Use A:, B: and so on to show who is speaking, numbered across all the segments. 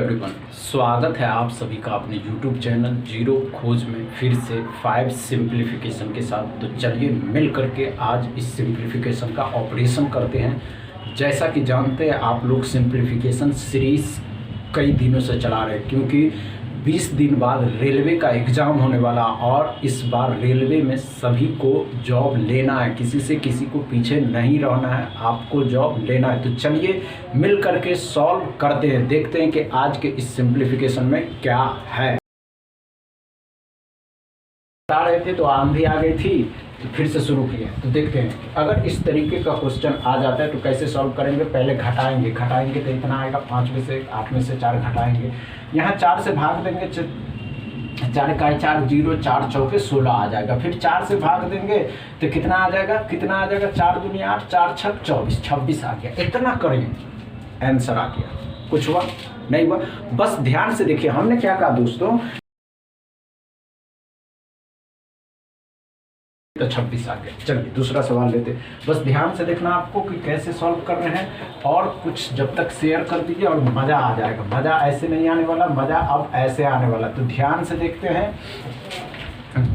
A: Everyone, स्वागत है आप सभी का अपने YouTube चैनल जीरो खोज में फिर से 5 सिंप्लीफिकेशन के साथ। तो चलिए मिल करके आज इस सिंप्लीफिकेशन का ऑपरेशन करते हैं। जैसा कि जानते हैं आप लोग, सिंप्लीफिकेशन सीरीज़ कई दिनों से चला रहे हैं क्योंकि 20 दिन बाद रेलवे का एग्ज़ाम होने वाला और इस बार रेलवे में सभी को जॉब लेना है, किसी से किसी को पीछे नहीं रहना है, आपको जॉब लेना है। तो चलिए मिल करके सॉल्व करते हैं, देखते हैं कि आज के इस सिंप्लीफिकेशन में क्या है। बता रहे थे तो आंधी आ गई थी तो फिर से शुरू किए। तो देखते हैं अगर इस तरीके का क्वेश्चन आ जाता है तो कैसे सॉल्व करेंगे। पहले घटाएंगे तो इतना आएगा, 5 में से 8 में से 4 घटाएंगे, यहाँ 4 से भाग देंगे, 4 का 4 0, 4 चौके 16 आ जाएगा। फिर 4 से भाग देंगे तो कितना आ जाएगा, 4 दूनी 8, 4 छक 24, 26 आ गया। इतना करेंगे, आंसर आ गया। कुछ हुआ नहीं हुआ, बस ध्यान से देखिए हमने क्या कहा दोस्तों, तो 26 आ गया। चलिए दूसरा सवाल लेते हैं। बस ध्यान से देखना आपको कि कैसे सॉल्व कर रहे हैं और कुछ जब तक शेयर कर दीजिए और मज़ा आ जाएगा। मज़ा ऐसे नहीं आने वाला, मज़ा अब ऐसे आने वाला। तो ध्यान से देखते हैं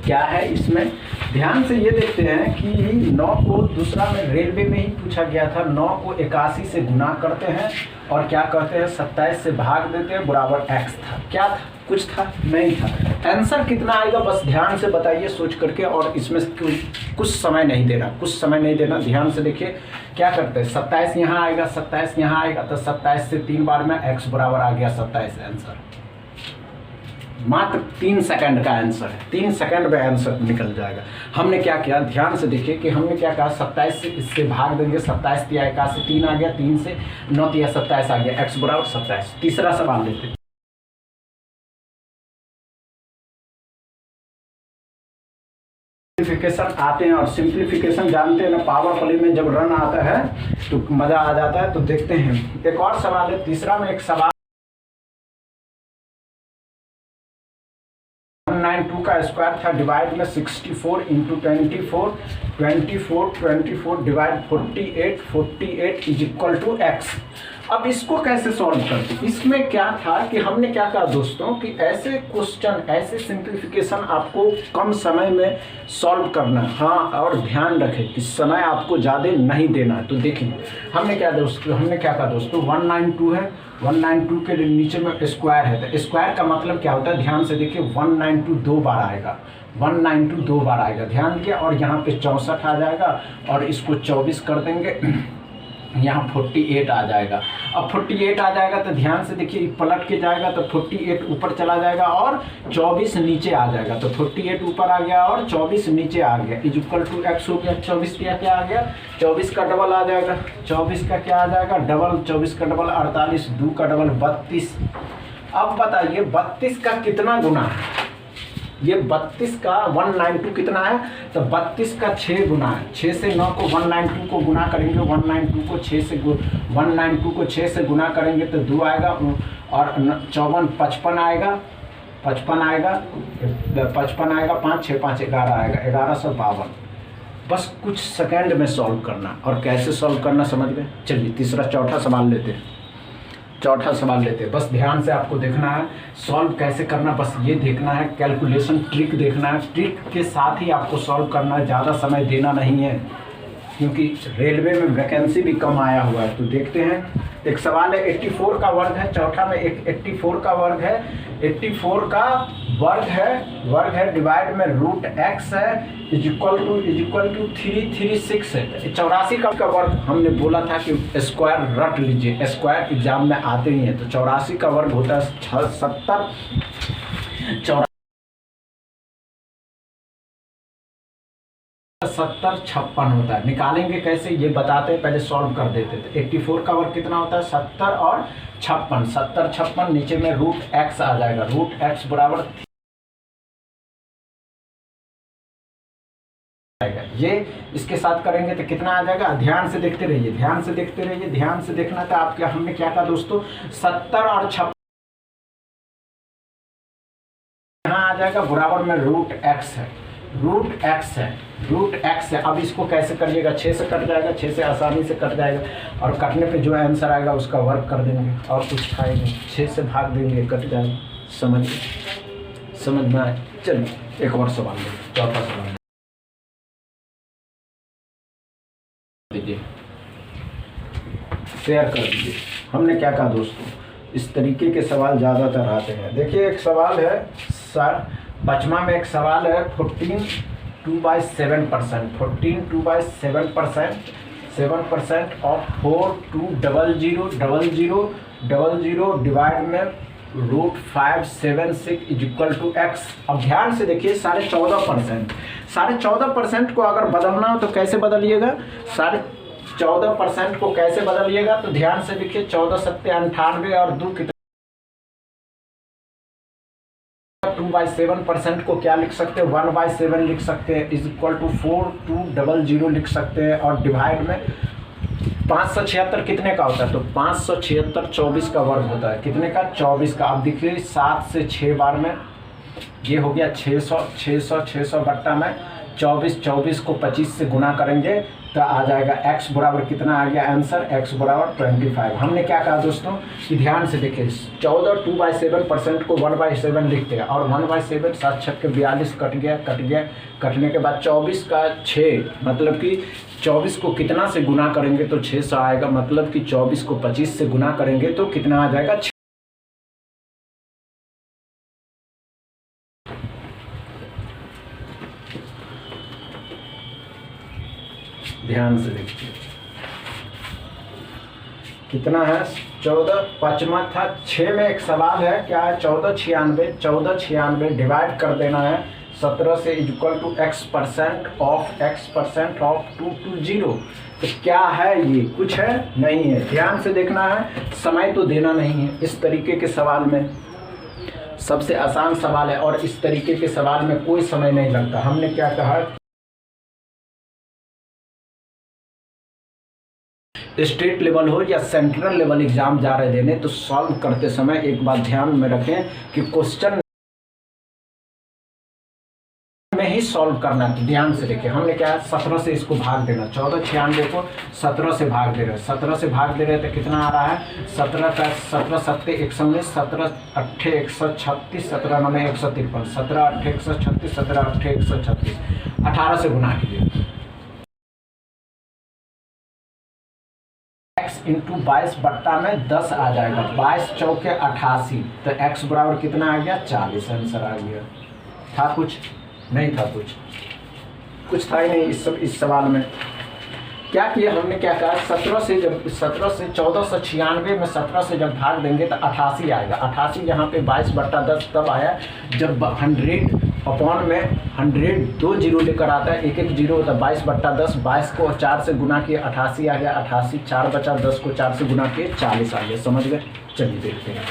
A: क्या है इसमें। ध्यान से ये देखते हैं कि 9 को दूसरा में रेलवे में ही पूछा गया था। 9 को 81 से गुना करते हैं और क्या करते हैं, 27 से भाग देते हैं, बराबर x था। क्या था, कुछ था नहीं था। आंसर कितना आएगा बस ध्यान से बताइए सोच करके, और इसमें कुछ समय नहीं देना, ध्यान से देखिए क्या करते हैं। 27 यहाँ आएगा, 27 यहाँ आएगा, तो 27 से 3 बार में x बराबर आ गया 27। आंसर मात्र 3 सेकंड का आंसर है, 3 सेकंड में आंसर निकल जाएगा। हमने क्या किया, ध्यान से देखिए कि हमने क्या कहा, 27 से इससे भाग देंगे, 27 तिया 81, 3 आ गया, 3 से 9 तिया 27 आ गया, x बराबर 27। तीसरा सवाल लेते हैं। सिंप्लीफिकेशन आते हैं और सिंप्लीफिकेशन जानते हैं ना, पावर प्ले में जब रन आता है तो मजा आ जाता है। तो देखते हैं एक और सवाल है, तीसरा में एक सवाल 192 का स्क्वायर था, डिवाइड में 64 into 24 divide 48 is equal to x। अब इसको कैसे सॉल्व करते हैं। इसमें क्या था कि हमने क्या कहा दोस्तों कि ऐसे क्वेश्चन, ऐसे सिंप्लीफिकेशन आपको कम समय में सॉल्व करना है। हाँ, और ध्यान रखें कि समय आपको ज़्यादा नहीं देना है। तो देखिए हमने क्या कहा दोस्तों, 192 है, 192 के नीचे में स्क्वायर है, तो स्क्वायर का मतलब क्या होता है, ध्यान से देखिए 192 2 बार आएगा, 192 2 बार आएगा, ध्यान दिया। और यहाँ पे 64 आ जाएगा और इसको 24 कर देंगे, यहाँ 48 आ जाएगा। अब 48 आ जाएगा तो ध्यान से देखिए पलट के जाएगा तो 48 ऊपर चला जाएगा और 24 नीचे आ जाएगा। तो 48 ऊपर आ गया और 24 नीचे आ गया, इज इक्वल टू x हो गया। 24 क्या आ गया, 24 का डबल आ जाएगा, 24 का क्या आ जाएगा डबल, 24 का डबल 48, 2 का डबल 32। अब बताइए 32 का कितना गुना है, ये 32 का 192 कितना है, तो 32 का 6 गुना है। 6 से 9 को 192 को गुना करेंगे, 192 को 6 से गुना करेंगे तो 2 आएगा, और 54 55 आएगा, 55 आएगा, 5 6 5 11 आएगा, 1152। बस कुछ सेकंड में सॉल्व करना, और कैसे सॉल्व करना समझ गए। चलिए चौथा सवाल लेते हैं। बस ध्यान से आपको देखना है सॉल्व कैसे करना, बस ये देखना है, कैलकुलेशन ट्रिक देखना है, ट्रिक के साथ ही आपको सॉल्व करना है, ज़्यादा समय देना नहीं है क्योंकि रेलवे में वैकेंसी भी कम आया हुआ है। तो देखते हैं एक सवाल है, 84 का वर्ग है, चौथा में 84 का वर्ग है, 84 का वर्ग है डिवाइड में रूट x है, इज इक्वल टू 336 है। 84 का वर्ग हमने बोला था कि स्क्वायर रट लीजिए, स्क्वायर एग्जाम में आते ही हैं। तो 84 का वर्ग होता है 70, 70 56 होता है। निकालेंगे कैसे ये बताते हैं, पहले सॉल्व कर देते थे। 84 का वर्ग कितना होता है, 70 और 56, 70 56, नीचे में रूट x आ जाएगा, रूट x बराबर ये इसके साथ करेंगे तो कितना आ जाएगा। ध्यान से देखते रहिए, ध्यान से देखना था आप। क्या हमने क्या कहा दोस्तों, 70 और 56 यहाँ आ जाएगा, बराबर में रूट x है, रूट एक्स है, रूट एक्स है। अब इसको कैसे करिएगा, 6 से कट जाएगा, 6 से आसानी से कट जाएगा, और कटने पे जो आंसर आएगा उसका वर्क कर देंगे और कुछ खाएंगे, 6 से भाग देंगे, कट जाएगा। समझ में आए? चलिए एक और सवाल लें, चौथा सवाल दीजिए, शेयर कर दीजिए। हमने क्या कहा दोस्तों, इस तरीके के सवाल ज़्यादातर आते हैं। देखिए एक सवाल है सर, 5वां में एक सवाल है 14 2/7%, 14 2/7%, 7% ऑफ 42000000 डिवाइड में √576 इज इक्वल टू एक्स। अब ध्यान से देखिए, 14.5%, 14.5% को अगर बदलना हो तो कैसे बदलिएगा, 14.5% को कैसे बदलिएगा, तो ध्यान से देखिए, 14 सत्ते 98 और 2 कितना, 2/7% को क्या लिख सकते हैं, 1/7 लिख सकते हैं, इज इक्वल टू 4200 लिख सकते हैं, और डिवाइड में 576 कितने का होता है, तो 576 24 का वर्ग होता है, कितने का, 24 का। अब देखिए 7 से 6 बार में ये हो गया 600 बट्टा में 24 को 25 से गुना करेंगे तो आ जाएगा x बराबर कितना आ गया आंसर, x बराबर 25। हमने क्या कहा दोस्तों कि ध्यान से देखिए, 14 2/7% को 1/7 लिखते हैं, और 1/7 7 6 के 42 कट गया, कटने के बाद 24 का 6, मतलब कि 24 को कितना से गुना करेंगे तो 600 आएगा, मतलब कि 24 को 25 से गुना करेंगे तो कितना आ जाएगा, ध्यान से देखिए कितना है, 14, 5वां था, 6 में एक सवाल है क्या है, 1496 डिवाइड कर देना है 17 से is equal to x% of 220। तो क्या है ये, कुछ है नहीं है, ध्यान से देखना है, समय तो देना नहीं है। इस तरीके के सवाल में सबसे आसान सवाल है, और इस तरीके के सवाल में कोई समय नहीं लगता। हमने क्या कहा, स्टेट लेवल हो या सेंट्रल लेवल एग्जाम जा रहे देने, तो सॉल्व करते समय एक बात ध्यान में रखें कि क्वेश्चन में ही सॉल्व करना है। ध्यान से देखिए, हमने क्या 17 से इसको भाग देना, 1496 को 17 से भाग दे रहे हैं, 17 से भाग दे रहे हैं तो कितना आ रहा है, 17 का 17 सत्ते 119, 17 8 136, 17 9 153, 17 8 136, 17 8 136, 18 से गुना कीजिए, x इंटू 22 बट्टा में 10 आ जाएगा, 22 चौके 88, तो x बराबर कितना आ गया, 40 आंसर आ गया। था कुछ नहीं था, कुछ था ही नहीं इस सवाल में। क्या किया हमने, क्या कहा, 17 से 1496 में 17 से जब भाग देंगे तो 88 आएगा, 88 यहाँ पे 22 बट्टा 10 तब आया जब 100 अपॉन में 100 2 जीरो लेकर आता है, एक जीरो होता है, 22 बट्टा 10, 22 को 4 से गुना किए 88 आ गया, 88 4 बचा, 10 को 4 से गुना किए 40 आ गया। समझ गए? चलिए देखते हैं।